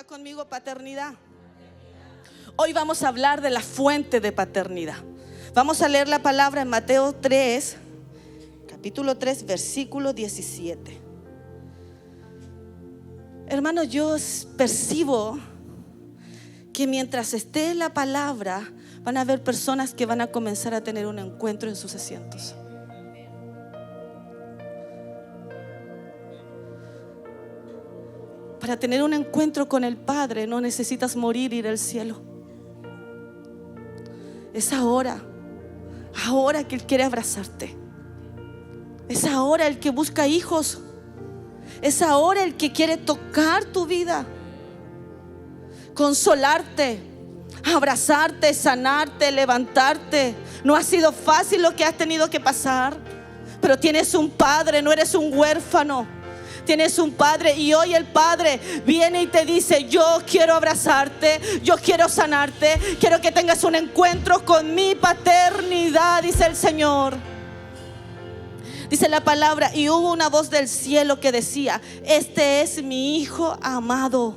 conmigo paternidad. Hoy vamos a hablar de la fuente de paternidad. Vamos a leer la palabra en Mateo 3, capítulo 3, versículo 17. Hermanos, yo percibo que mientras esté la palabra, van a haber personas que van a comenzar a tener un encuentro en sus asientos. Para tener un encuentro con el Padre no necesitas morir, ir al cielo. Es ahora que Él quiere abrazarte. Es ahora el que busca hijos. Es ahora el que quiere tocar tu vida, consolarte, abrazarte, sanarte, levantarte. No ha sido fácil lo que has tenido que pasar, pero tienes un Padre, no eres un huérfano. Tienes un Padre y hoy el Padre viene y te dice: yo quiero abrazarte, yo quiero sanarte, quiero que tengas un encuentro con mi paternidad, dice el Señor. Dice la palabra: y hubo una voz del cielo que decía: este es mi Hijo amado,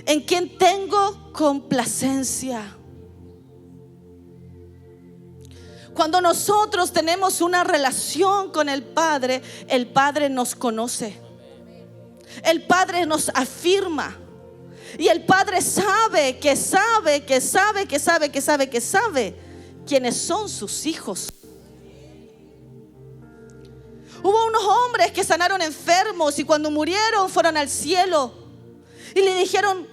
en quien tengo complacencia. Cuando nosotros tenemos una relación con el Padre nos conoce. El Padre nos afirma. Y el Padre sabe quiénes son sus hijos. Hubo unos hombres que sanaron enfermos y cuando murieron fueron al cielo y le dijeron: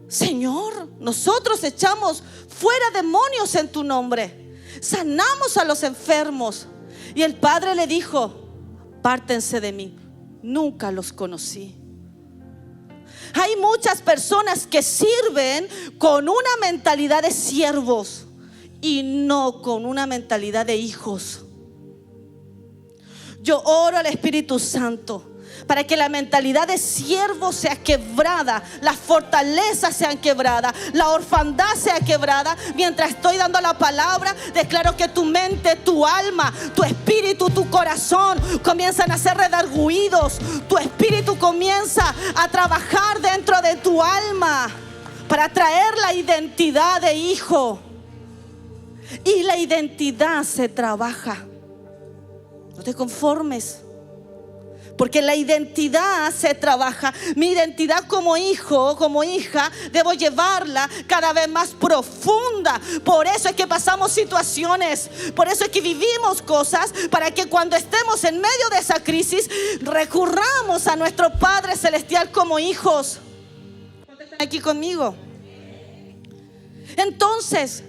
Señor, nosotros echamos fuera demonios en tu nombre, sanamos a los enfermos. Y el Padre le dijo: apártense de mí, nunca los conocí. Hay muchas personas que sirven con una mentalidad de siervos y no con una mentalidad de hijos. Yo oro al Espíritu Santo para que la mentalidad de siervo sea quebrada, las fortalezas sean quebradas, la orfandad sea quebrada. Mientras estoy dando la palabra, declaro que tu mente, tu alma, tu espíritu, tu corazón comienzan a ser redarguidos. Tu espíritu comienza a trabajar dentro de tu alma para traer la identidad de hijo. Y la identidad se trabaja. No te conformes, porque la identidad se trabaja. Mi identidad como hijo, como hija, debo llevarla cada vez más profunda. Por eso es que pasamos situaciones, por eso es que vivimos cosas, para que cuando estemos en medio de esa crisis recurramos a nuestro Padre Celestial como hijos. ¿Están aquí conmigo? Entonces,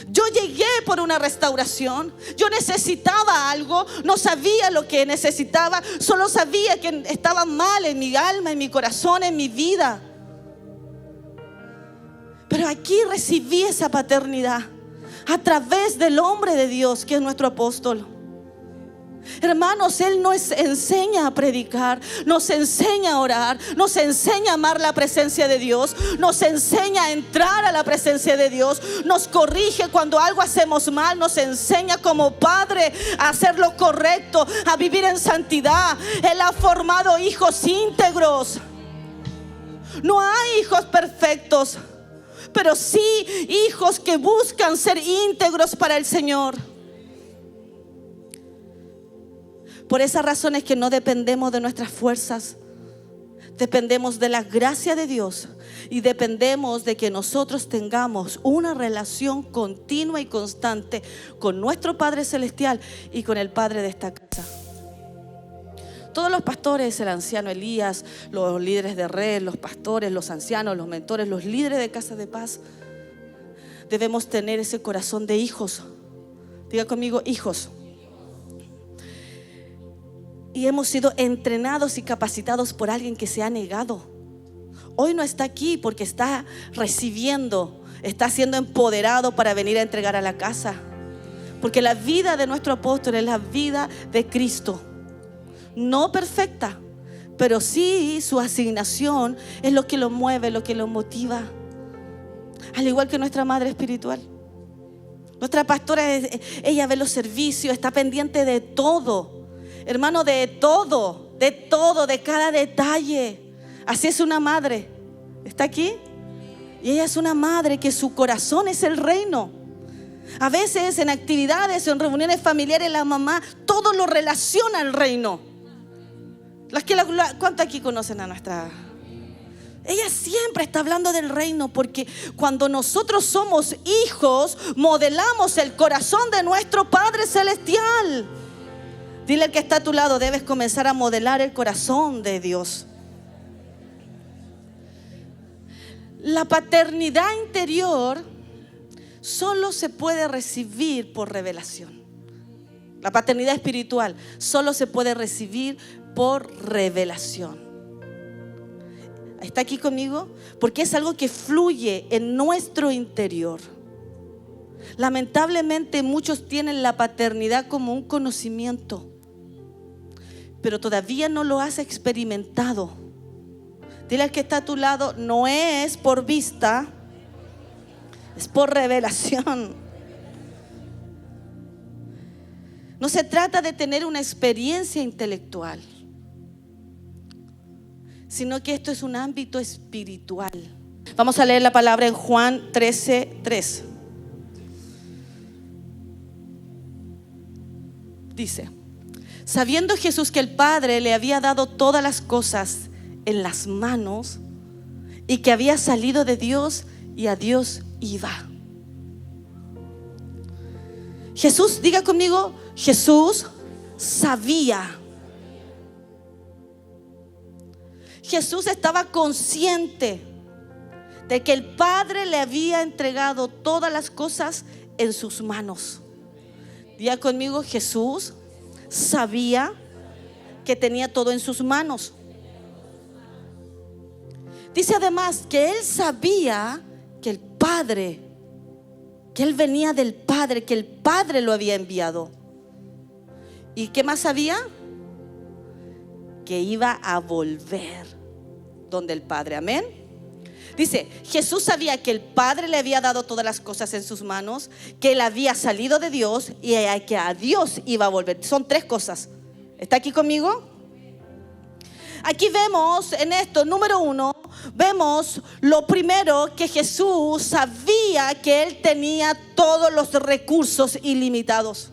yo llegué por una restauración. Yo necesitaba algo. No sabía lo que necesitaba. Solo sabía que estaba mal en mi alma, en mi corazón, en mi vida. Pero aquí recibí esa paternidad a través del hombre de Dios, que es nuestro apóstol. Hermanos, Él nos enseña a predicar, nos enseña a orar, nos enseña a amar la presencia de Dios, nos enseña a entrar a la presencia de Dios, nos corrige cuando algo hacemos mal, nos enseña como Padre a hacer lo correcto, a vivir en santidad. Él ha formado hijos íntegros. No hay hijos perfectos, pero sí hijos que buscan ser íntegros para el Señor. Por esa razón es que no dependemos de nuestras fuerzas, dependemos de la gracia de Dios y dependemos de que nosotros tengamos una relación continua y constante con nuestro Padre Celestial y con el Padre de esta casa. Todos los pastores, el anciano Elías, los líderes de red, los pastores, los ancianos, los mentores, los líderes de Casa de Paz, debemos tener ese corazón de hijos. Diga conmigo: hijos. Y hemos sido entrenados y capacitados por alguien que se ha negado. Hoy no está aquí porque está recibiendo, está siendo empoderado para venir a entregar a la casa. Porque la vida de nuestro apóstol es la vida de Cristo. No perfecta, pero sí su asignación es lo que lo mueve, lo que lo motiva. Al igual que nuestra madre espiritual. Nuestra pastora, ella ve los servicios, está pendiente de todo. Hermano, de todo, de cada detalle. Así es una madre. ¿Está aquí? Y ella es una madre que su corazón es el reino. A veces en actividades o en reuniones familiares la mamá todo lo relaciona al reino. ¿Cuántos aquí conocen a nuestra? Ella siempre está hablando del reino, porque cuando nosotros somos hijos, modelamos el corazón de nuestro Padre Celestial. Dile al que está a tu lado, debes comenzar a modelar el corazón de Dios. La paternidad interior solo se puede recibir por revelación. La paternidad espiritual solo se puede recibir por revelación. ¿Está aquí conmigo? Porque es algo que fluye en nuestro interior. Lamentablemente muchos tienen la paternidad como un conocimiento, pero todavía no lo has experimentado. Dile al que está a tu lado, no es por vista, es por revelación. No se trata de tener una experiencia intelectual, sino que esto es un ámbito espiritual. Vamos a leer la palabra en Juan 13:3. Dice: sabiendo Jesús que el Padre le había dado todas las cosas en las manos y que había salido de Dios y a Dios iba. Jesús, diga conmigo, Jesús sabía. Jesús estaba consciente de que el Padre le había entregado todas las cosas en sus manos. Diga conmigo, Jesús sabía que tenía todo en sus manos. Dice además que él sabía que el Padre, que él venía del Padre, que el Padre lo había enviado. ¿Y qué más sabía? Que iba a volver donde el Padre. Amén. Dice, Jesús sabía que el Padre le había dado todas las cosas en sus manos, que él había salido de Dios y que a Dios iba a volver. Son tres cosas. ¿Está aquí conmigo? Aquí vemos en esto, número uno, vemos lo primero, que Jesús sabía que él tenía todos los recursos ilimitados.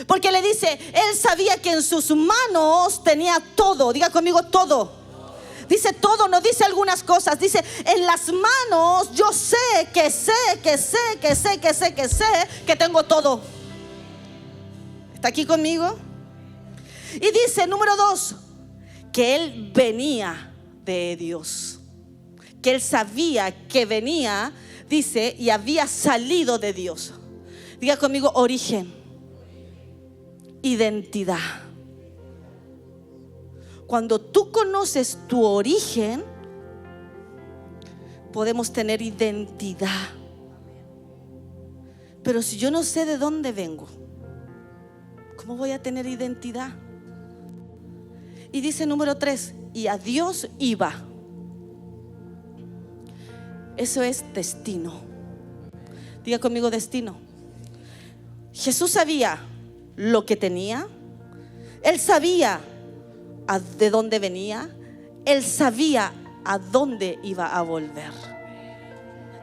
Porque le dice, él sabía que en sus manos tenía todo. Diga conmigo, todo. Dice todo, no dice algunas cosas. Dice, en las manos yo sé que tengo todo. ¿Está aquí conmigo? Y dice, número dos, que él venía de Dios. Que él sabía que venía, dice, y había salido de Dios. Diga conmigo, origen, identidad. Cuando tú conoces tu origen, podemos tener identidad. Pero si yo no sé de dónde vengo, ¿cómo voy a tener identidad? Y dice número 3, y a Dios iba. Eso es destino. Diga conmigo, destino. Jesús sabía lo que tenía. Él sabía de dónde venía. Él sabía a dónde iba a volver.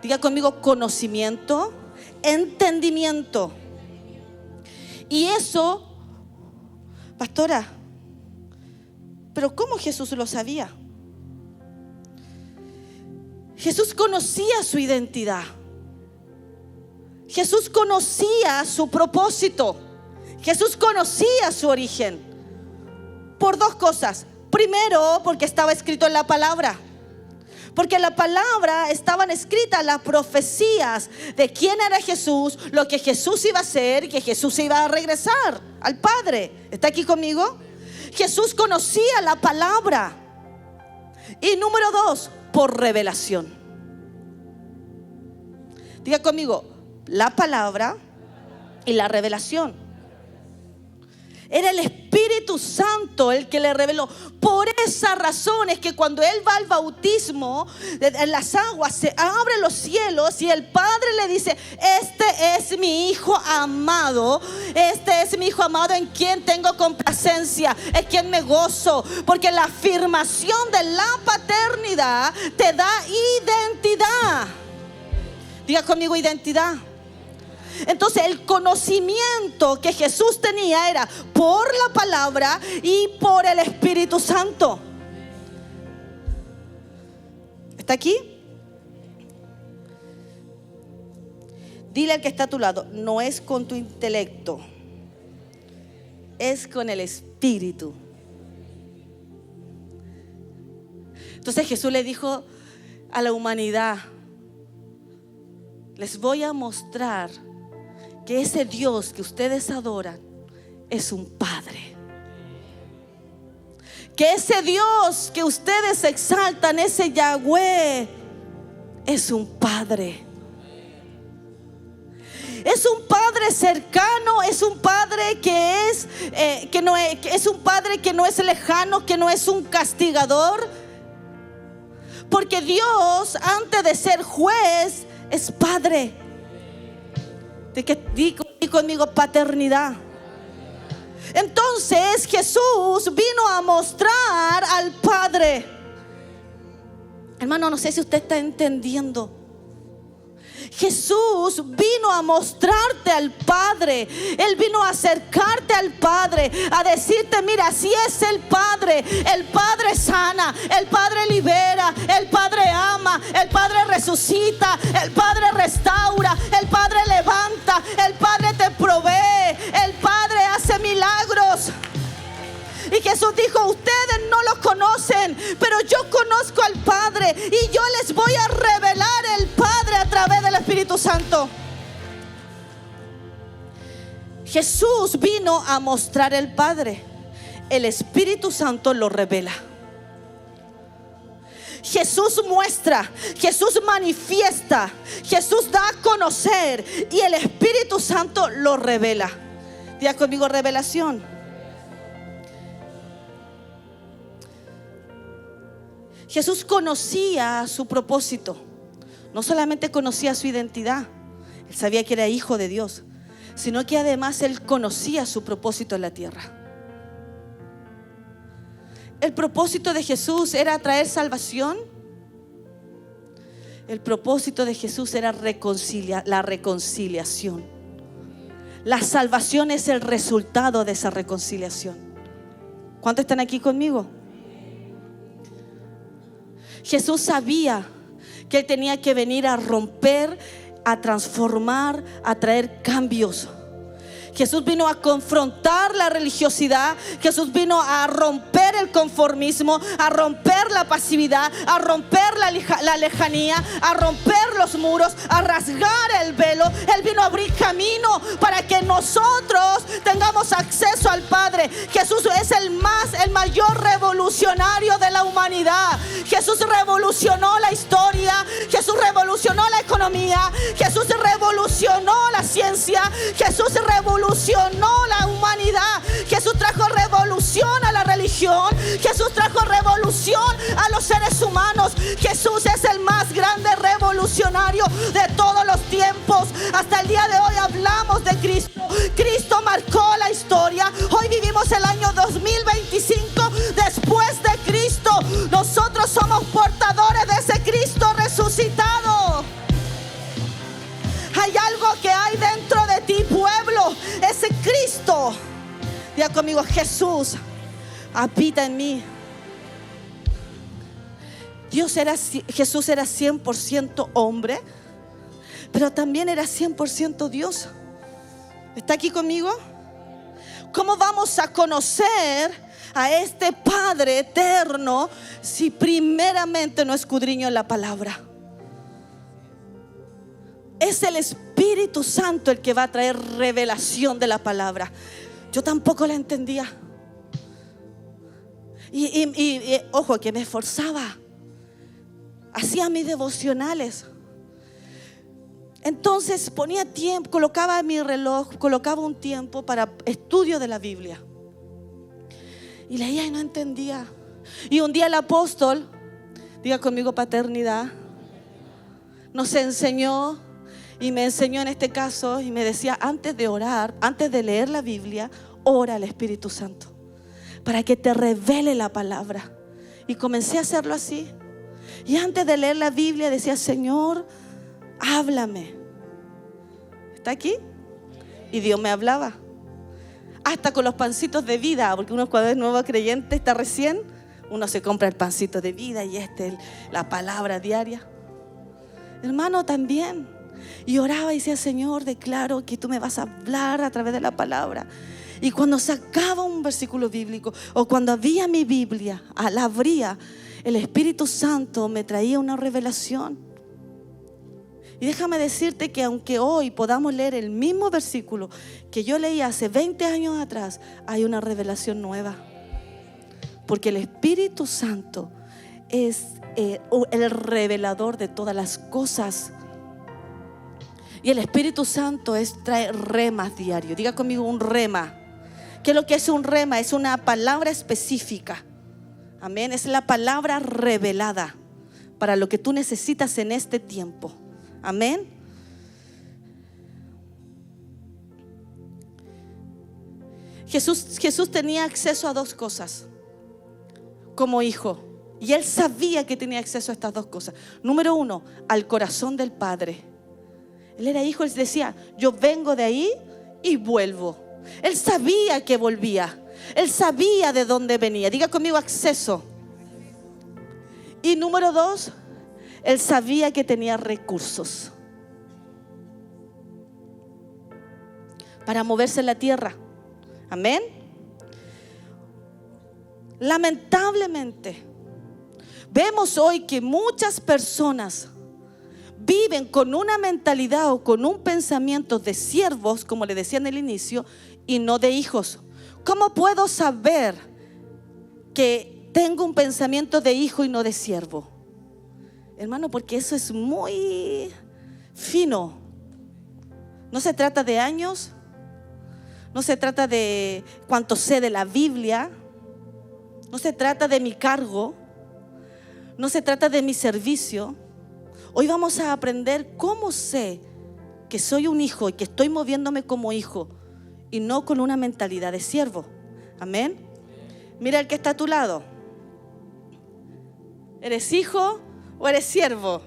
Diga conmigo, conocimiento, entendimiento. Y eso, pastora, pero ¿cómo Jesús lo sabía? Jesús conocía su identidad. Jesús conocía su propósito. Jesús conocía su origen. Por dos cosas. Primero, porque estaba escrito en la palabra. Porque en la palabra estaban escritas las profecías de quién era Jesús, lo que Jesús iba a hacer y que Jesús iba a regresar al Padre. ¿Está aquí conmigo? Jesús conocía la palabra. Y número dos, por revelación. Diga conmigo, la palabra y la revelación. Era el Espíritu Espíritu Santo el que le reveló. Por esa razón es que cuando Él va al bautismo en las aguas, se abren los cielos y el Padre le dice: este es mi Hijo amado, este es mi Hijo amado en quien tengo complacencia, en quien me gozo. Porque la afirmación de la paternidad te da identidad. Diga conmigo: identidad. Entonces el conocimiento que Jesús tenía era por la palabra y por el Espíritu Santo. ¿Está aquí? Dile al que está a tu lado: no es con tu intelecto, es con el Espíritu. Entonces Jesús le dijo a la humanidad: les voy a mostrar que ese Dios que ustedes adoran es un Padre. Que ese Dios que ustedes exaltan, ese Yahweh, es un Padre. Es un Padre cercano, es un Padre que es un Padre que no es lejano, que no es un castigador. Porque Dios, antes de ser juez, es Padre. Di conmigo: paternidad. Entonces Jesús vino a mostrar al Padre. Hermano, no sé si usted está entendiendo. Jesús vino a mostrarte al Padre. Él vino a acercarte al Padre, a decirte: mira, así es el Padre. El Padre sana, el Padre libera, el Padre ama, el Padre resucita, el Padre restaura, el Padre levanta, el Padre te provee, el Padre hace milagros. Y Jesús dijo: ustedes no lo conocen, pero yo conozco al Padre y yo les voy a revelar el Padre a través del Espíritu Santo. Jesús vino a mostrar el Padre. El Espíritu Santo lo revela. Jesús muestra, Jesús manifiesta, Jesús da a conocer y el Espíritu Santo lo revela. Diga conmigo: revelación. Jesús conocía su propósito. No solamente conocía su identidad, Él sabía que era hijo de Dios, sino que además Él conocía su propósito en la tierra. El propósito de Jesús era traer salvación. El propósito de Jesús era la reconciliación. La salvación es el resultado de esa reconciliación. ¿Cuántos están aquí conmigo? Jesús sabía que Él tenía que venir a romper, a transformar, a traer cambios. Jesús vino a confrontar la religiosidad. Jesús vino a romper el conformismo, a romper la pasividad, a romper la lejanía, a romper los muros, a rasgar el velo. Él vino a abrir camino para que nosotros tengamos acceso al Padre. Jesús es el mayor revolucionario de la humanidad. Jesús revolucionó la historia, Jesús revolucionó la economía, Jesús revolucionó la ciencia, Jesús revolucionó la humanidad. Jesús trajo revolución a la religión, Jesús trajo revolución a los seres humanos. Jesús es el más grande revolucionario de todos los tiempos. Hasta el día de hoy hablamos de Cristo. Cristo marcó la historia. Hoy vivimos el año 2025 después de Cristo. Nosotros somos portadores de ese Cristo resucitado. Hay algo que hay dentro de ti, pueblo. Ese Cristo. Diga conmigo: Jesús habita en mí. Jesús era 100% hombre, pero también era 100% Dios. ¿Está aquí conmigo? ¿Cómo vamos a conocer a este Padre eterno si primeramente no escudriño en la palabra? Es el Espíritu Santo el que va a traer revelación de la palabra. Yo tampoco la entendía. Y ojo, que me esforzaba. Hacía mis devocionales. Entonces ponía tiempo, colocaba mi reloj, colocaba un tiempo para estudio de la Biblia. Y leía y no entendía. Y un día el apóstol, diga conmigo paternidad, nos enseñó y me enseñó en este caso y me decía, antes de orar, antes de leer la Biblia, ora al Espíritu Santo para que te revele la palabra. Y comencé a hacerlo así. Y antes de leer la Biblia decía, Señor, háblame. ¿Está aquí? Y Dios me hablaba. Hasta con los pancitos de vida, porque uno cuando es nuevo creyente, está recién, uno se compra el pancito de vida y la palabra diaria. Hermano, también. Y oraba y decía, Señor, declaro que tú me vas a hablar a través de la palabra. Y cuando sacaba un versículo bíblico o cuando había mi Biblia, la abría, el Espíritu Santo me traía una revelación. Y déjame decirte que aunque hoy podamos leer el mismo versículo que yo leí hace 20 años atrás, hay una revelación nueva. Porque el Espíritu Santo es el revelador de todas las cosas. Y el Espíritu Santo trae remas diario. Diga conmigo un rema. ¿Qué es lo que es un rema? Es una palabra específica. Amén. Es la palabra revelada para lo que tú necesitas en este tiempo. Amén. Jesús tenía acceso a dos cosas como hijo. Y él sabía que tenía acceso a estas dos cosas. Número uno, al corazón del Padre. Él era hijo, él decía, yo vengo de ahí y vuelvo. Él sabía que volvía. Él sabía de dónde venía. Diga conmigo acceso. Y número dos, él sabía que tenía recursos para moverse en la tierra. Amén. Lamentablemente, vemos hoy que muchas personas viven con una mentalidad o con un pensamiento de siervos, como le decía en el inicio, y no de hijos. ¿Cómo puedo saber que tengo un pensamiento de hijo y no de siervo? Hermano, porque eso es muy fino. No se trata de años, no se trata de cuánto sé de la Biblia, no se trata de mi cargo, no se trata de mi servicio. Hoy vamos a aprender cómo sé que soy un hijo y que estoy moviéndome como hijo y no con una mentalidad de siervo. Amén. Mira el que está a tu lado. ¿Eres hijo o eres siervo?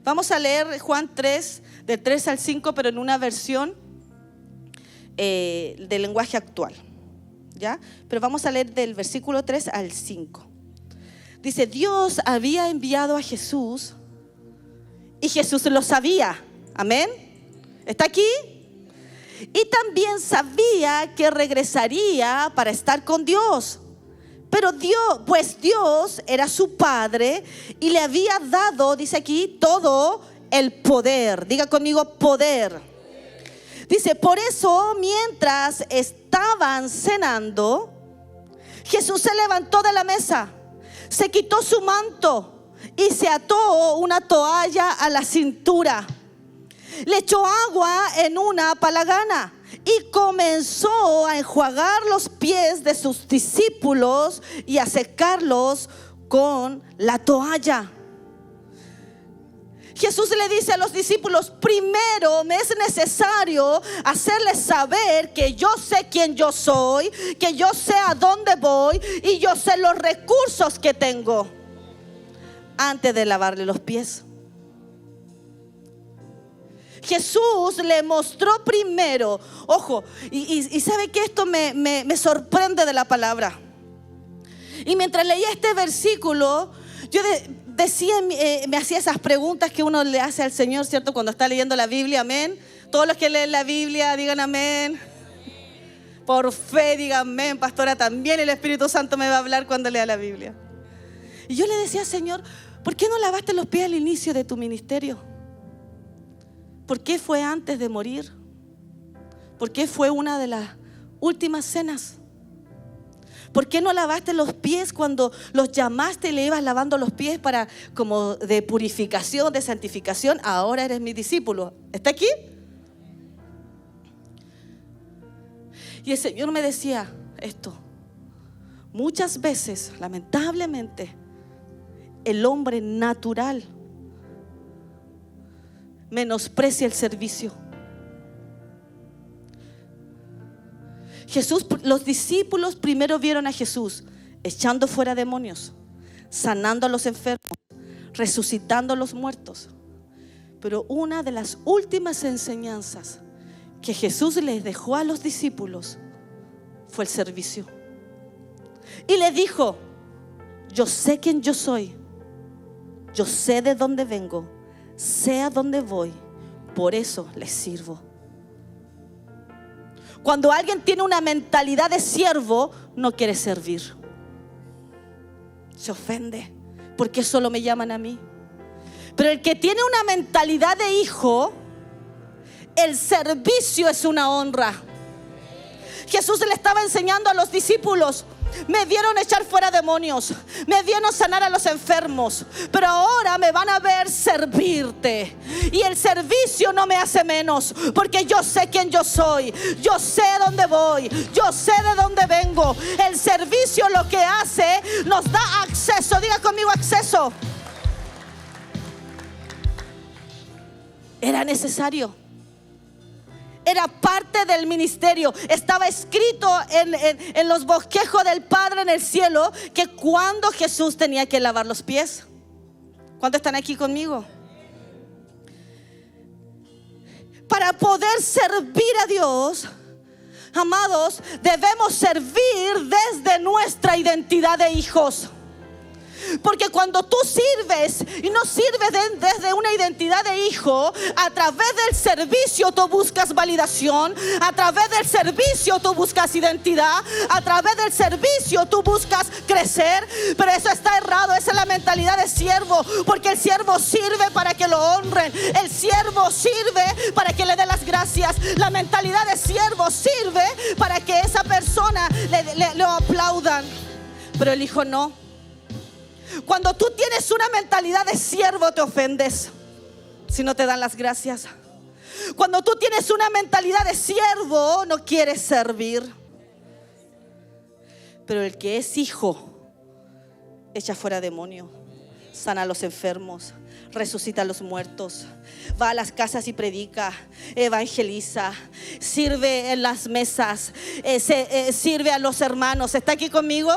Vamos a leer Juan 3, de 3 al 5, pero en una versión del lenguaje actual. ¿Ya? Pero vamos a leer del versículo 3 al 5. Dice, Dios había enviado a Jesús y Jesús lo sabía. Amén. ¿Está aquí? Y también sabía que regresaría para estar con Dios. Pero Dios era su Padre y le había dado, dice aquí, todo el poder. Diga conmigo, poder. Dice, por eso mientras estaban cenando, Jesús se levantó de la mesa, se quitó su manto y se ató una toalla a la cintura. Le echó agua en una palangana y comenzó a enjuagar los pies de sus discípulos y a secarlos con la toalla. Jesús le dice a los discípulos, primero me es necesario hacerles saber que yo sé quién yo soy, que yo sé a dónde voy y yo sé los recursos que tengo antes de lavarle los pies. Jesús le mostró primero, ojo, y sabe que esto me sorprende de la palabra. Y mientras leía este versículo, yo decía, me hacía esas preguntas que uno le hace al Señor, ¿cierto? Cuando está leyendo la Biblia, amén. Todos los que leen la Biblia, digan amén. Por fe, digan amén, pastora, también el Espíritu Santo me va a hablar cuando lea la Biblia. Y yo le decía, Señor, ¿por qué no lavaste los pies al inicio de tu ministerio? ¿Por qué fue antes de morir? ¿Por qué fue una de las últimas cenas? ¿Por qué no lavaste los pies cuando los llamaste y le ibas lavando los pies para como de purificación, de santificación? Ahora eres mi discípulo. ¿Está aquí? Y el Señor me decía esto: muchas veces, lamentablemente, el hombre natural menosprecia el servicio. Los discípulos primero vieron a Jesús echando fuera demonios, sanando a los enfermos, resucitando a los muertos. Pero una de las últimas enseñanzas que Jesús les dejó a los discípulos fue el servicio. Y le dijo: yo sé quién yo soy, yo sé de dónde vengo, sé a dónde voy, por eso les sirvo. Cuando alguien tiene una mentalidad de siervo, no quiere servir. Se ofende porque solo me llaman a mí. Pero el que tiene una mentalidad de hijo, el servicio es una honra. Jesús le estaba enseñando a los discípulos: me vieron echar fuera demonios, me vieron sanar a los enfermos, pero ahora me van a ver servirte. Y el servicio no me hace menos, porque yo sé quién yo soy, yo sé dónde voy, yo sé de dónde vengo. El servicio lo que hace, nos da acceso. Diga conmigo: acceso. Era necesario. Era parte del ministerio. Estaba escrito en los bosquejos del Padre en el cielo que cuando Jesús tenía que lavar los pies. ¿Cuántos están aquí conmigo? Para poder servir a Dios, amados, debemos servir desde nuestra identidad de hijos. Porque cuando tú sirves y no sirves desde una identidad de hijo, a través del servicio tú buscas validación, a través del servicio tú buscas identidad, a través del servicio tú buscas crecer. Pero eso está errado. Esa es la mentalidad de siervo, porque el siervo sirve para que lo honren, el siervo sirve para que le dé las gracias. La mentalidad de siervo sirve para que esa persona lo aplaudan. Pero el hijo no. Cuando tú tienes una mentalidad de siervo, te ofendes si no te dan las gracias. Cuando tú tienes una mentalidad de siervo, no quieres servir. Pero el que es hijo echa fuera demonios, sana a los enfermos, resucita a los muertos, va a las casas y predica, evangeliza, sirve en las mesas, sirve a los hermanos. ¿Está aquí conmigo?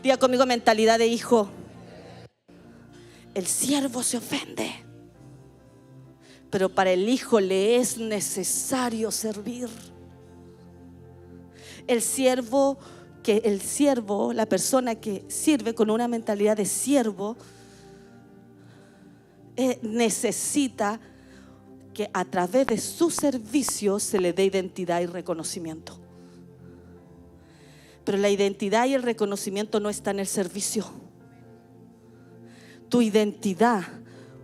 Diga conmigo: mentalidad de hijo. El siervo se ofende, pero para el hijo le es necesario servir. El siervo, la persona que sirve con una mentalidad de siervo, necesita que a través de su servicio se le dé identidad y reconocimiento. Pero la identidad y el reconocimiento no está en el servicio. Tu identidad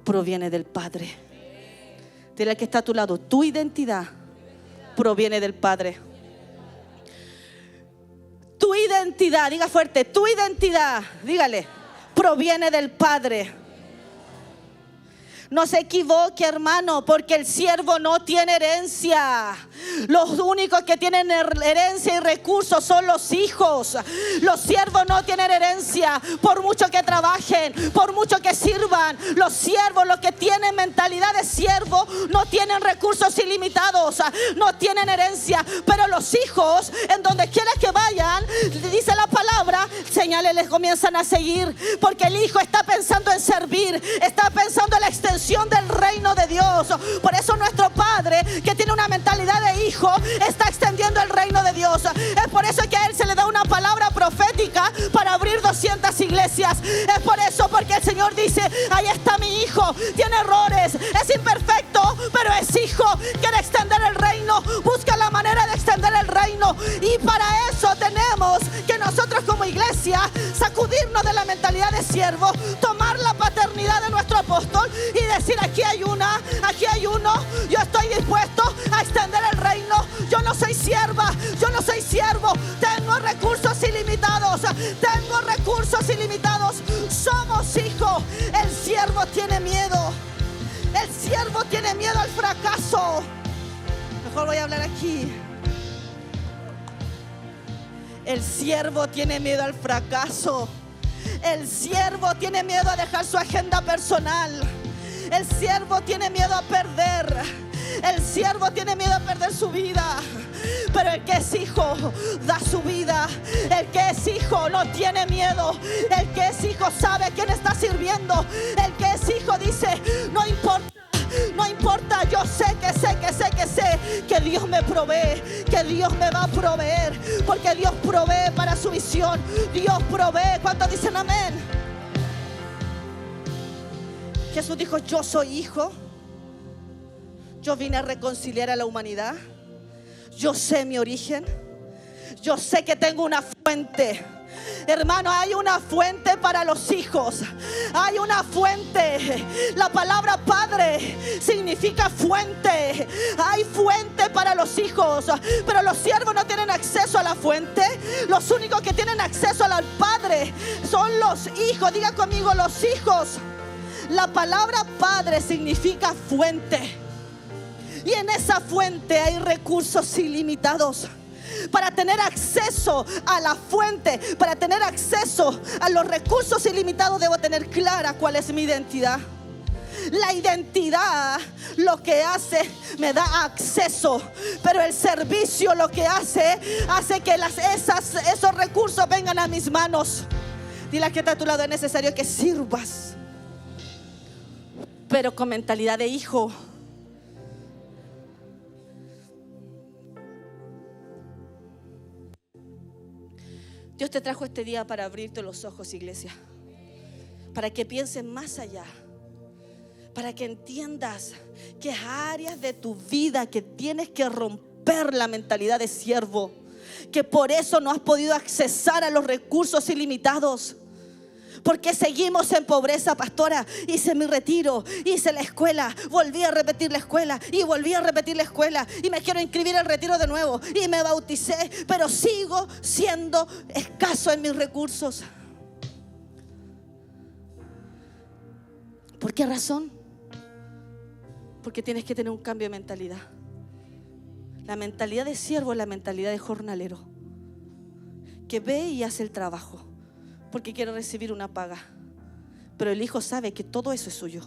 proviene del Padre. Dile al que está a tu lado: tu identidad proviene del Padre. Tu identidad, diga fuerte: tu identidad, dígale, proviene del Padre. No se equivoque, hermano, porque el siervo no tiene herencia. Los únicos que tienen herencia y recursos son los hijos. Los siervos no tienen herencia, por mucho que trabajen, por mucho que sirvan. Los siervos, los que tienen mentalidad de siervo, no tienen recursos ilimitados, no tienen herencia. Pero los hijos, en donde quiera que vayan, dice la palabra, señales les comienzan a seguir, porque el hijo está pensando en servir, está pensando en la extensión del reino de Dios. Por eso nuestro Padre, que tiene una mentalidad de hijo, está extendiendo el reino de Dios. Es por eso que a él se le da una palabra profética para abrir 200 iglesias. Es por eso, porque el Señor dice: ahí está mi hijo, tiene errores, es imperfecto, pero es hijo, quiere extender el reino, busca la manera de extender el reino. Y para eso tenemos que nosotros como iglesia sacudirnos de la mentalidad de siervo, tomar la paternidad de nuestro apóstol y decir: aquí hay una, aquí hay uno, yo estoy dispuesto a extender el reino. Yo no soy sierva, yo no soy siervo, tengo recursos ilimitados, tengo recursos ilimitados. Somos hijos. El siervo tiene miedo, el siervo tiene miedo al fracaso. Mejor voy a hablar aquí. El siervo tiene miedo al fracaso. El siervo tiene miedo a dejar su agenda personal. El siervo tiene miedo a perder. El siervo tiene miedo a perder su vida. Pero el que es hijo da su vida. El que es hijo no tiene miedo. El que es hijo sabe a quién está sirviendo. El que es hijo dice: no importa. No importa, yo sé que Dios me provee, que Dios me va a proveer, porque Dios provee para su visión. Dios provee. ¿Cuántos dicen amén? Jesús dijo: yo soy hijo. Yo vine a reconciliar a la humanidad. Yo sé mi origen. Yo sé que tengo una fuente. Hermano, hay una fuente para los hijos. Hay una fuente. La palabra padre significa fuente. Hay fuente para los hijos. Pero los siervos no tienen acceso a la fuente. Los únicos que tienen acceso al padre son los hijos. Diga conmigo: los hijos. La palabra padre significa fuente. Y en esa fuente hay recursos ilimitados. Para tener acceso a la fuente, para tener acceso a los recursos ilimitados, debo tener clara cuál es mi identidad. La identidad lo que hace, me da acceso. Pero el servicio lo que hace que esos recursos vengan a mis manos. Dile a que está a tu lado: es necesario que sirvas, pero con mentalidad de hijo. Dios te trajo este día para abrirte los ojos, iglesia, para que pienses más allá, para que entiendas que hay áreas de tu vida que tienes que romper la mentalidad de siervo, que por eso no has podido accesar a los recursos ilimitados. Porque seguimos en pobreza, pastora. Hice mi retiro, hice la escuela, volví a repetir la escuela y volví a repetir la escuela, y me quiero inscribir al retiro de nuevo y me bauticé, pero sigo siendo escaso en mis recursos. ¿Por qué razón? Porque tienes que tener un cambio de mentalidad. La mentalidad de siervo es la mentalidad de jornalero, que ve y hace el trabajo porque quiere recibir una paga. Pero el hijo sabe que todo eso es suyo.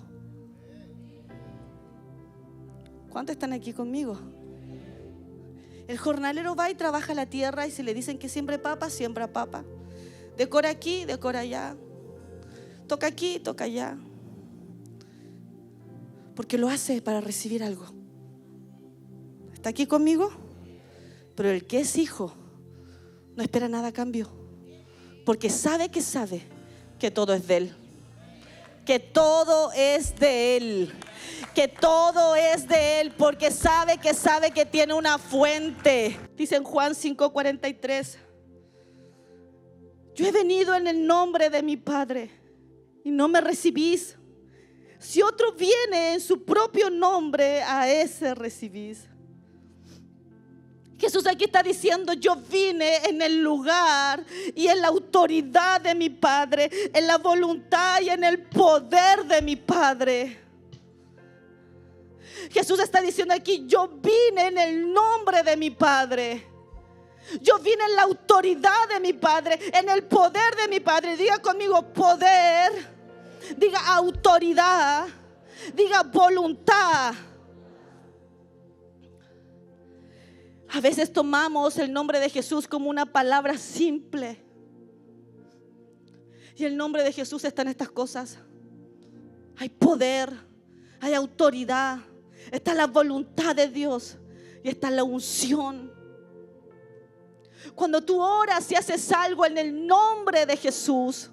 ¿Cuántos están aquí conmigo? El jornalero va y trabaja la tierra, y si le dicen que siembre papa, siembra papa. Decora aquí, decora allá. Toca aquí, toca allá. Porque lo hace para recibir algo. ¿Está aquí conmigo? Pero el que es hijo no espera nada a cambio, porque sabe que todo es de Él. Que todo es de Él. Que todo es de Él, porque sabe que tiene una fuente. Dice en Juan 5:43: yo he venido en el nombre de mi Padre y no me recibís. Si otro viene en su propio nombre, a ese recibís. Jesús aquí está diciendo: yo vine en el lugar y en la autoridad de mi Padre, en la voluntad y en el poder de mi Padre. Jesús está diciendo aquí: yo vine en el nombre de mi Padre. Yo vine en la autoridad de mi Padre, en el poder de mi Padre. Diga conmigo: poder. Diga autoridad. Diga voluntad. A veces tomamos el nombre de Jesús como una palabra simple, y el nombre de Jesús está en estas cosas. Hay poder, hay autoridad, está la voluntad de Dios y está la unción. Cuando tú oras y haces algo en el nombre de Jesús,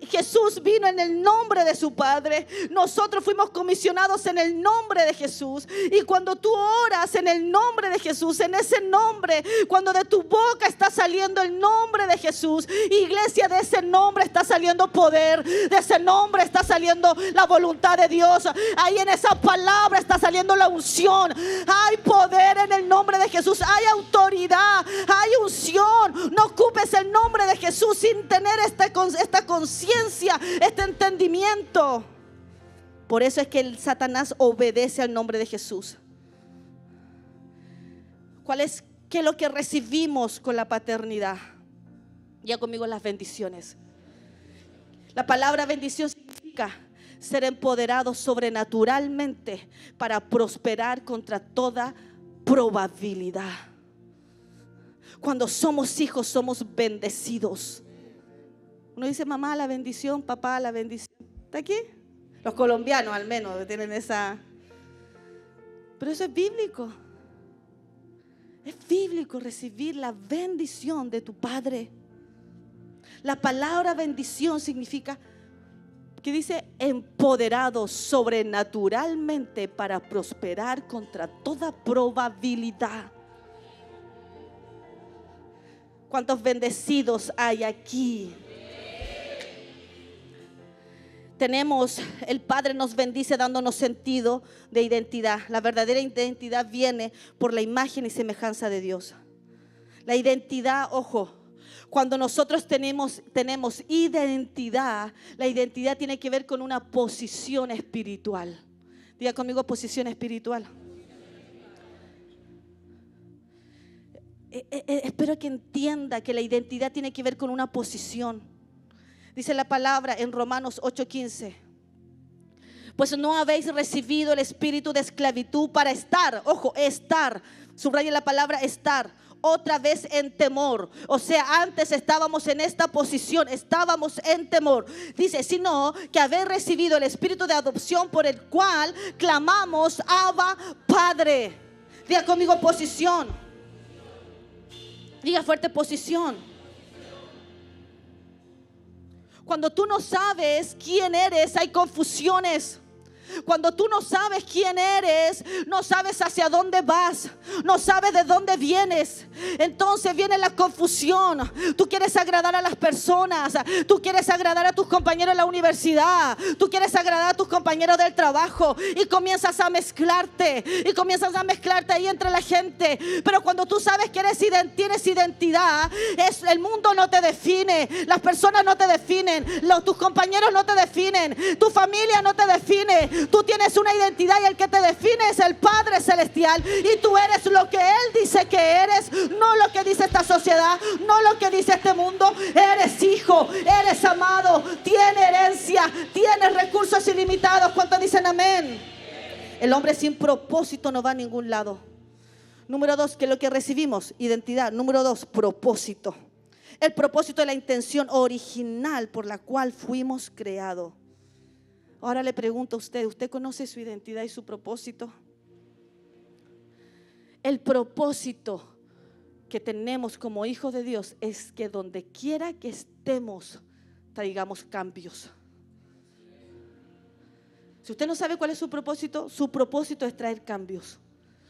Jesús vino en el nombre de su Padre. Nosotros fuimos comisionados en el nombre de Jesús. Y cuando tú oras en el nombre de Jesús, en ese nombre, cuando de tu boca está saliendo el nombre de Jesús, iglesia, de ese nombre está saliendo poder. De ese nombre está saliendo la voluntad de Dios. Ahí en esa palabra está saliendo la unción. Hay poder en el nombre de Jesús. Hay autoridad, hay unción. No ocupes el nombre de Jesús sin tener esta conciencia, este entendimiento. Por eso es que el Satanás obedece al nombre de Jesús. ¿Qué es lo que recibimos con la paternidad? Ya conmigo las bendiciones. La palabra bendición significa ser empoderado sobrenaturalmente para prosperar contra toda probabilidad. Cuando somos hijos, somos bendecidos. Uno dice, mamá, la bendición, papá, la bendición. ¿Está aquí? Los colombianos al menos tienen esa. Pero eso es bíblico. Es bíblico recibir la bendición de tu Padre. La palabra bendición significa que dice empoderado sobrenaturalmente para prosperar contra toda probabilidad. ¿Cuántos bendecidos hay aquí? Tenemos, el Padre nos bendice dándonos sentido de identidad. La verdadera identidad viene por la imagen y semejanza de Dios. La identidad, ojo, cuando nosotros tenemos identidad, la identidad tiene que ver con una posición espiritual. Diga conmigo, posición espiritual. Espero que entienda que la identidad tiene que ver con una posición. Dice la palabra en Romanos 8:15. Pues no habéis recibido el espíritu de esclavitud para estar, ojo, estar, subraya la palabra estar, otra vez en temor. O sea, antes estábamos en esta posición, estábamos en temor. Dice, sino que habéis recibido el espíritu de adopción por el cual clamamos, Abba, Padre. Diga conmigo, posición. Diga fuerte, posición. Cuando tú no sabes quién eres, hay confusiones. Cuando tú no sabes quién eres, no sabes hacia dónde vas, no sabes de dónde vienes, entonces viene la confusión. Tú quieres agradar a las personas, tú quieres agradar a tus compañeros de la universidad, tú quieres agradar a tus compañeros del trabajo y comienzas a mezclarte ahí entre la gente. Pero cuando tú sabes que tienes identidad, el mundo no te define, las personas no te definen, tus compañeros no te definen, tu familia no te define. Tú tienes una identidad y el que te define es el Padre Celestial. Y tú eres lo que Él dice que eres, no lo que dice esta sociedad, no lo que dice este mundo. Eres hijo, eres amado, tienes herencia, tienes recursos ilimitados. ¿Cuántos dicen amén? El hombre sin propósito no va a ningún lado. Número 2, que es lo que recibimos, identidad. Número 2, propósito. El propósito es la intención original por la cual fuimos creados. Ahora le pregunto a usted, ¿usted conoce su identidad y su propósito? El propósito que tenemos como hijos de Dios es que donde quiera que estemos, traigamos cambios. Si usted no sabe cuál es su propósito es traer cambios.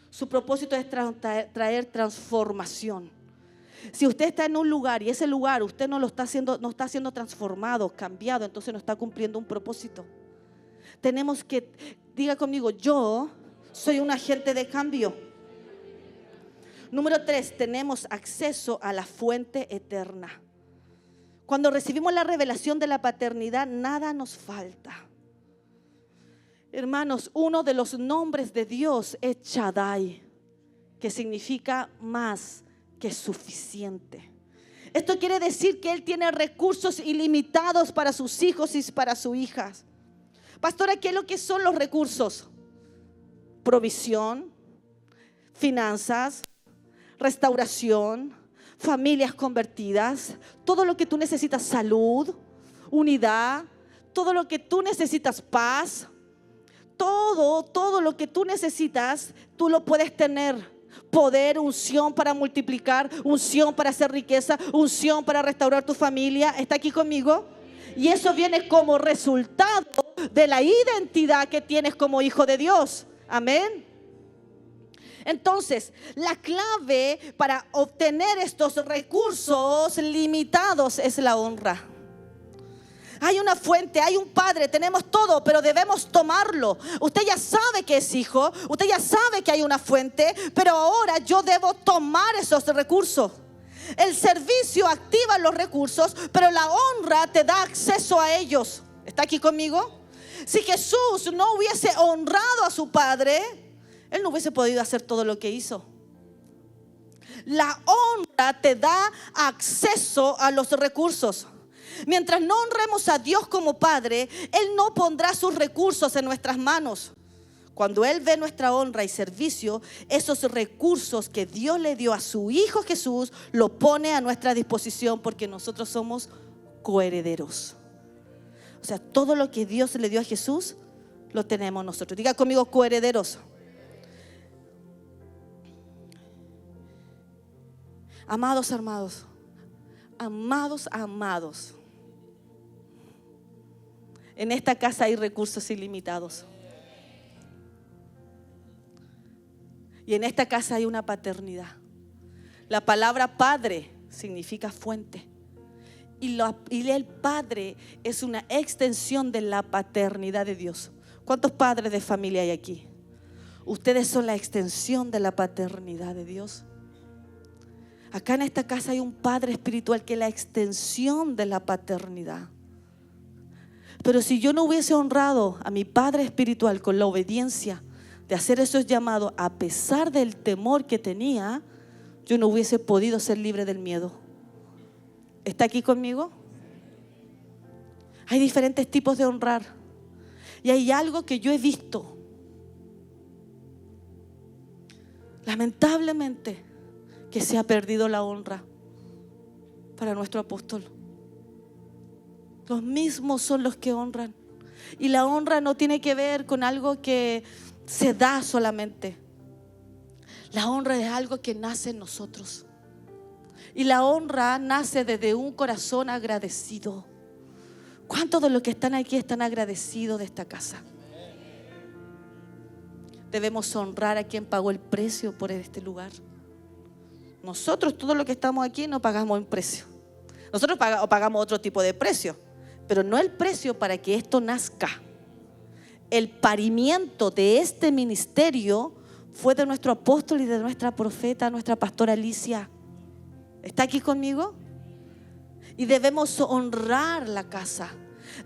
Su propósito es traer transformación. Si usted está en un lugar y ese lugar usted no está siendo transformado, cambiado, entonces no está cumpliendo un propósito. Tenemos que, diga conmigo, yo soy un agente de cambio. Número 3, tenemos acceso a la fuente eterna. Cuando recibimos la revelación de la paternidad, nada nos falta. Hermanos, uno de los nombres de Dios es Shaddai, que significa más que suficiente. Esto quiere decir que Él tiene recursos ilimitados para sus hijos y para sus hijas. Pastora, ¿qué es lo que son los recursos? Provisión, finanzas, restauración, familias convertidas, todo lo que tú necesitas, salud, unidad, todo lo que tú necesitas, paz, todo lo que tú necesitas, tú lo puedes tener. Poder, unción para multiplicar, unción para hacer riqueza, unción para restaurar tu familia. ¿Está aquí conmigo? Y eso viene como resultado de la identidad que tienes como hijo de Dios. Amén. Entonces, la clave para obtener estos recursos limitados es la honra. Hay una fuente, hay un padre, tenemos todo, pero debemos tomarlo. Usted ya sabe que es hijo, usted ya sabe que hay una fuente, pero ahora yo debo tomar esos recursos. El servicio activa los recursos, pero la honra te da acceso a ellos. ¿Está aquí conmigo? Si Jesús no hubiese honrado a su Padre, Él no hubiese podido hacer todo lo que hizo. La honra te da acceso a los recursos. Mientras no honremos a Dios como Padre, Él no pondrá sus recursos en nuestras manos. Cuando Él ve nuestra honra y servicio, esos recursos que Dios le dio a su Hijo Jesús, lo pone a nuestra disposición porque nosotros somos coherederos. O sea, todo lo que Dios le dio a Jesús, lo tenemos nosotros. Diga conmigo, coherederos. Amados, amados. En esta casa hay recursos ilimitados. Y en esta casa hay una paternidad. La palabra padre significa fuente. Y el Padre es una extensión de la paternidad de Dios. ¿Cuántos padres de familia hay aquí? Ustedes son la extensión de la paternidad de Dios. Acá en esta casa hay un Padre espiritual que es la extensión de la paternidad. Pero si yo no hubiese honrado a mi Padre espiritual con la obediencia de hacer esos llamados, a pesar del temor que tenía, yo no hubiese podido ser libre del miedo. ¿Está aquí conmigo? Hay diferentes tipos de honrar. Y hay algo que yo he visto. Lamentablemente, que se ha perdido la honra para nuestro apóstol. Los mismos son los que honran. Y la honra no tiene que ver con algo que se da solamente. La honra es algo que nace en nosotros. Y la honra nace desde un corazón agradecido. ¿Cuántos de los que están aquí están agradecidos de esta casa? Debemos honrar a quien pagó el precio por este lugar. Nosotros, todos los que estamos aquí, no pagamos un precio. Nosotros pagamos otro tipo de precio, pero no el precio para que esto nazca. El parimiento de este ministerio fue de nuestro apóstol y de nuestra profeta, nuestra pastora Alicia. ¿Está aquí conmigo? Y debemos honrar la casa.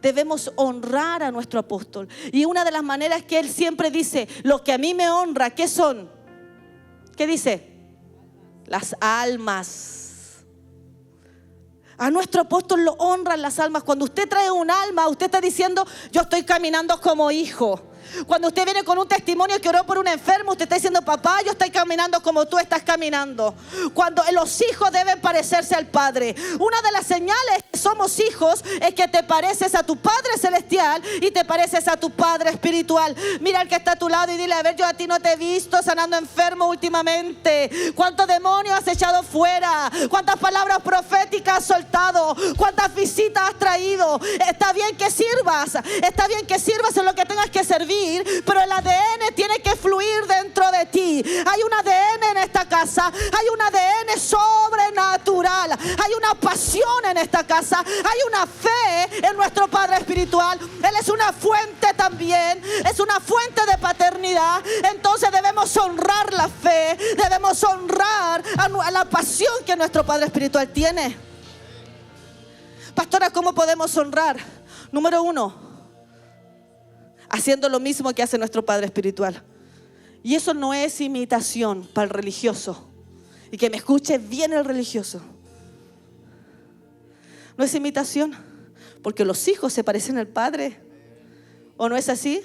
Debemos honrar a nuestro apóstol. Y una de las maneras que él siempre dice, lo que a mí me honra, ¿qué son? ¿Qué dice? Las almas. A nuestro apóstol lo honran las almas. Cuando usted trae un alma, usted está diciendo, yo estoy caminando como hijo. Cuando usted viene con un testimonio que oró por un enfermo, usted está diciendo, papá, yo estoy caminando como tú estás caminando. Cuando los hijos deben parecerse al Padre. Una de las señales que somos hijos es que te pareces a tu Padre celestial y te pareces a tu Padre espiritual. Mira al que está a tu lado y dile, a ver, yo a ti no te he visto sanando enfermo últimamente. ¿Cuántos demonios has echado fuera? ¿Cuántas palabras proféticas has soltado? ¿Cuántas visitas has traído? Está bien que sirvas en lo que tengas que servir, pero el ADN tiene que fluir dentro de ti. Hay un ADN en esta casa, hay un ADN sobrenatural, hay una pasión en esta casa, hay una fe en nuestro Padre espiritual. Él es una fuente también, es una fuente de paternidad. Entonces debemos honrar la fe, debemos honrar a la pasión que nuestro Padre espiritual tiene. Pastora, ¿cómo podemos honrar? Número 1, haciendo lo mismo que hace nuestro Padre espiritual. Y eso no es imitación para el religioso. Y que me escuche bien el religioso. No es imitación, porque los hijos se parecen al Padre. ¿O no es así?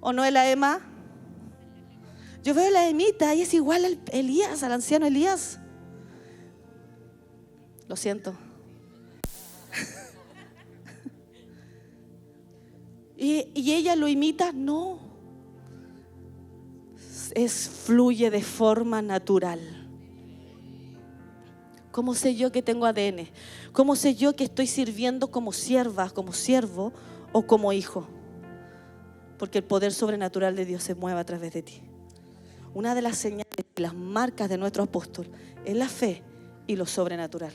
¿O no es la Emma? Yo veo a la Emita y es igual al Elías, al anciano Elías. Lo siento. ¿Y ella lo imita? No. Fluye de forma natural. ¿Cómo sé yo que tengo ADN? ¿Cómo sé yo que estoy sirviendo como sierva, como siervo o como hijo? Porque el poder sobrenatural de Dios se mueve a través de ti. Una de las señales, las marcas de nuestro apóstol es la fe y lo sobrenatural.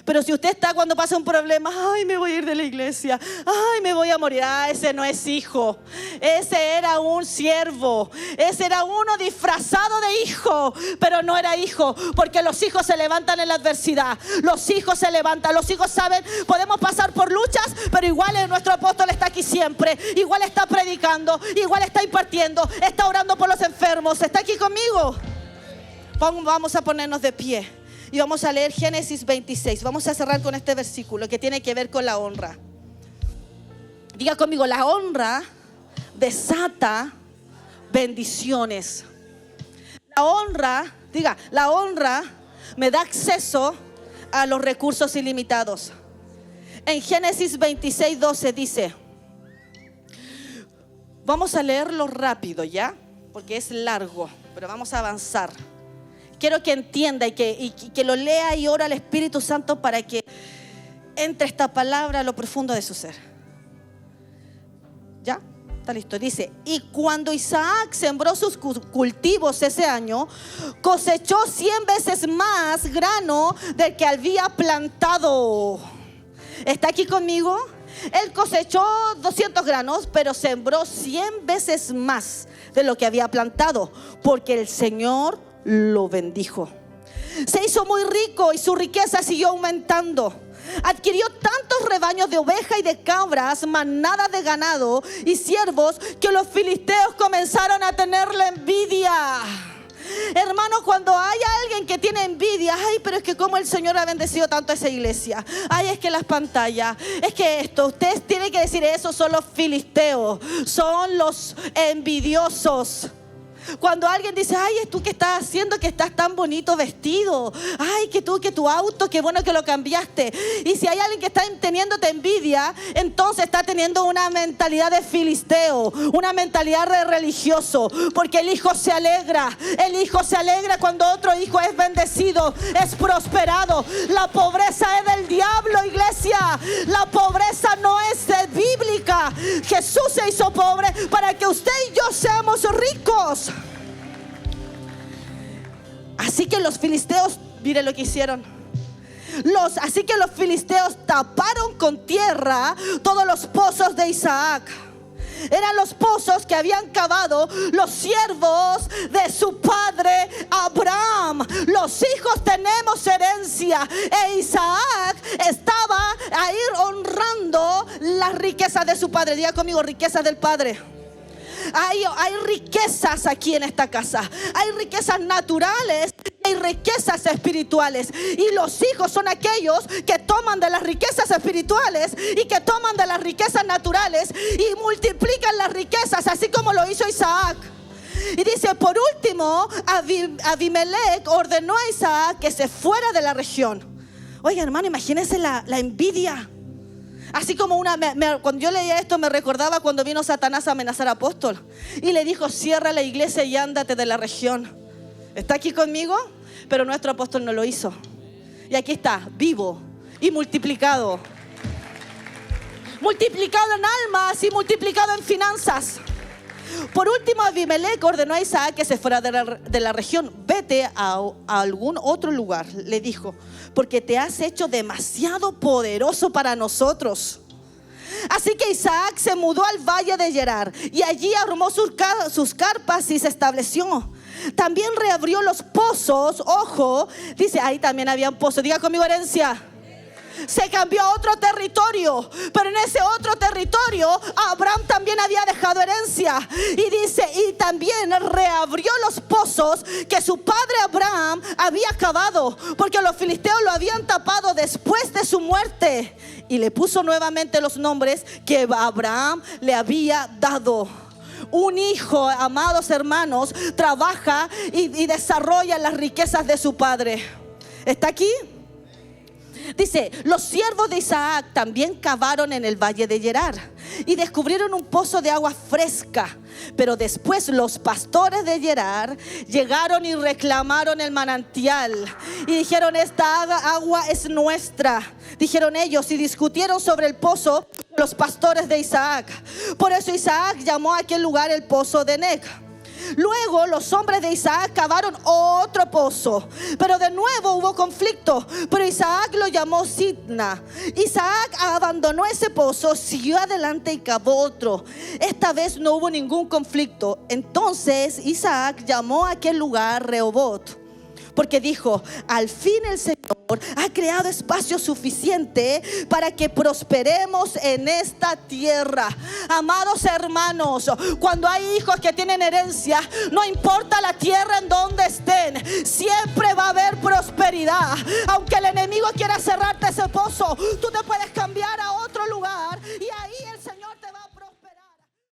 Pero si usted está cuando pasa un problema, ay, me voy a ir de la iglesia, ay, me voy a morir, ese no es hijo, ese era un siervo, ese era uno disfrazado de hijo, pero no era hijo, porque los hijos se levantan en la adversidad, los hijos se levantan, los hijos saben, podemos pasar por luchas, pero igual nuestro apóstol está aquí siempre, igual está predicando, igual está impartiendo, está orando por los enfermos, está aquí conmigo. Vamos a ponernos de pie y vamos a leer Génesis 26. Vamos a cerrar con este versículo que tiene que ver con la honra. Diga conmigo, la honra desata bendiciones. La honra, diga, la honra me da acceso a los recursos ilimitados. En Génesis 26:12 dice, vamos a leerlo rápido ya, porque es largo, pero vamos a avanzar. Quiero que entienda y que lo lea y ora al Espíritu Santo para que entre esta palabra a lo profundo de su ser. ¿Ya? Está listo. Dice, y cuando Isaac sembró sus cultivos ese año, cosechó 100 veces más grano del que había plantado. ¿Está aquí conmigo? Él cosechó 200 granos, pero sembró 100 veces más de lo que había plantado, porque el Señor lo bendijo. Se hizo muy rico y su riqueza siguió aumentando. Adquirió tantos rebaños de ovejas y de cabras, manadas de ganado y siervos, que los filisteos comenzaron a tenerle envidia. Hermano, cuando hay alguien que tiene envidia, ay, pero es que como el Señor ha bendecido tanto a esa iglesia, ay, es que las pantallas, es que esto, ustedes tienen que decir, esos son los filisteos, son los envidiosos. Cuando alguien dice, ay, es tú que estás haciendo, que estás tan bonito vestido, ay, que tu auto, qué bueno que lo cambiaste. Y si hay alguien que está teniéndote envidia, entonces está teniendo una mentalidad de filisteo, una mentalidad de religioso, porque el hijo se alegra cuando otro hijo es bendecido, es prosperado. La pobreza es del diablo, iglesia. La pobreza no es bíblica. Jesús se hizo pobre para que usted y yo seamos ricos. Así que los filisteos, mire lo que hicieron. Así que los filisteos taparon con tierra todos los pozos de Isaac. Eran los pozos que habían cavado los siervos de su padre Abraham. Los hijos tenemos herencia, e Isaac estaba ahí honrando las riquezas de su padre. Diga conmigo, riquezas del padre. Hay riquezas aquí en esta casa. Hay riquezas naturales, hay riquezas espirituales. Y los hijos son aquellos que toman de las riquezas espirituales y que toman de las riquezas naturales y multiplican las riquezas, así como lo hizo Isaac. Y dice, por último, Abimelech ordenó a Isaac que se fuera de la región. Oiga, hermano, imagínense la envidia. Así como cuando yo leía esto me recordaba cuando vino Satanás a amenazar al apóstol y le dijo, cierra la iglesia y ándate de la región. ¿Está aquí conmigo? Pero nuestro apóstol no lo hizo. Y aquí está, vivo y multiplicado. Multiplicado en almas y multiplicado en finanzas. Por último, Abimelech ordenó a Isaac que se fuera de la región. Vete a algún otro lugar, le dijo, porque te has hecho demasiado poderoso para nosotros. Así que Isaac se mudó al valle de Gerar y allí armó sus carpas y se estableció. También reabrió los pozos. Ojo, dice, ahí también había un pozo. Diga conmigo, herencia. Se cambió a otro territorio, pero en ese otro territorio Abraham también había dejado herencia. Y dice, y también reabrió los pozos que su padre Abraham había cavado, porque los filisteos lo habían tapado después de su muerte. Y le puso nuevamente los nombres que Abraham le había dado. Un hijo, amados hermanos, trabaja y desarrolla las riquezas de su padre. ¿Está aquí? Dice, los siervos de Isaac también cavaron en el valle de Gerar y descubrieron un pozo de agua fresca. Pero después los pastores de Gerar llegaron y reclamaron el manantial y dijeron, esta agua es nuestra, dijeron ellos, y discutieron sobre el pozo los pastores de Isaac. Por eso Isaac llamó a aquel lugar el pozo de Nec. Luego los hombres de Isaac cavaron otro pozo, pero de nuevo hubo conflicto, pero Isaac lo llamó Sitna. Isaac abandonó ese pozo, siguió adelante y cavó otro. Esta vez no hubo ningún conflicto. Entonces Isaac llamó a aquel lugar Rehobot, Porque dijo: al fin el Señor ha creado espacio suficiente para que prosperemos en esta tierra. Amados hermanos, cuando hay hijos que tienen herencia, no importa la tierra en donde estén, siempre va a haber prosperidad. Aunque el enemigo quiera cerrarte ese pozo, tú te puedes cambiar a otro lugar y ahí el